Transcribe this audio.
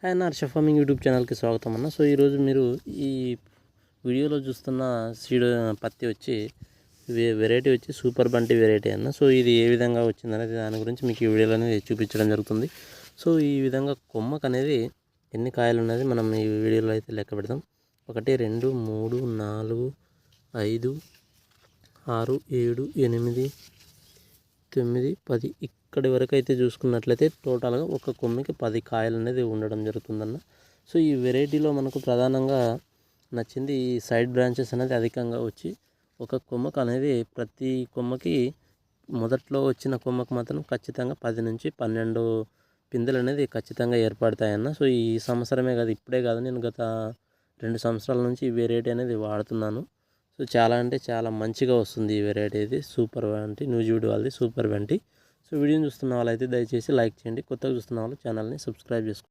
Hi అన్న, Harsha farming YouTube ఛానల్కి స్వాగతం అన్న. సో ఈరోజు మీరు ఈ వీడియోలో చూస్తున్న సీడ్ పత్తి వచ్చి వెరైటీ వచ్చి సూపర్ బంటి వెరైటీ అన్న. సో ఇది ఏ విధంగా వచ్చిందనేది దాని గురించి మీకు ఈ వీడియోలో అనేది చూపించడం జరుగుతుంది. సో ఈ విధంగా కొమ్మకు అనేది ఎన్ని కాయలు ఉన్నది మనం ఈ వీడియోలో అయితే లెక్క పెడదాం. 1 2 3 4 5 6 7 8 9 10 ఇక్కడి వరకు అయితే చూసుకున్నట్లయితే టోటల్గా ఒక కొమ్మకి 10 కాయలు అనేది ఉండడం జరుగుతుందన్న. సో ఈ వెరైటీలో మనకు ప్రధానంగా నచ్చింది ఈ సైడ్ బ్రాంచెస్ అనేది అధికంగా వచ్చి ఒక కొమ్మకు అనేది ప్రతి కొమ్మకి మొదట్లో వచ్చిన కొమ్మకు మాత్రం ఖచ్చితంగా 10 నుంచి 12 పిందెలు అనేది ఖచ్చితంగా ఏర్పడతాయన్న. సో ఈ సంవత్సరమే కాదు, ఇప్పుడే కాదు, నేను గత 2 సంవత్సరాల నుంచి ఈ వెరైటీ అనేది వాడుతున్నాను. సో చాలా అంటే చాలా మంచిగా వస్తుంది ఈ వెరైటీ. ఇది సూపర్ వెంటి, న్యూజివీడ్ వాళ్ళది సూపర్ వెంటి. సో వీడియోని చూస్తున్న వాళ్ళైతే దయచేసి లైక్ చేయండి. కొత్తగా చూస్తున్న వాళ్ళు ఛానల్ని సబ్స్క్రైబ్ చేసుకోండి.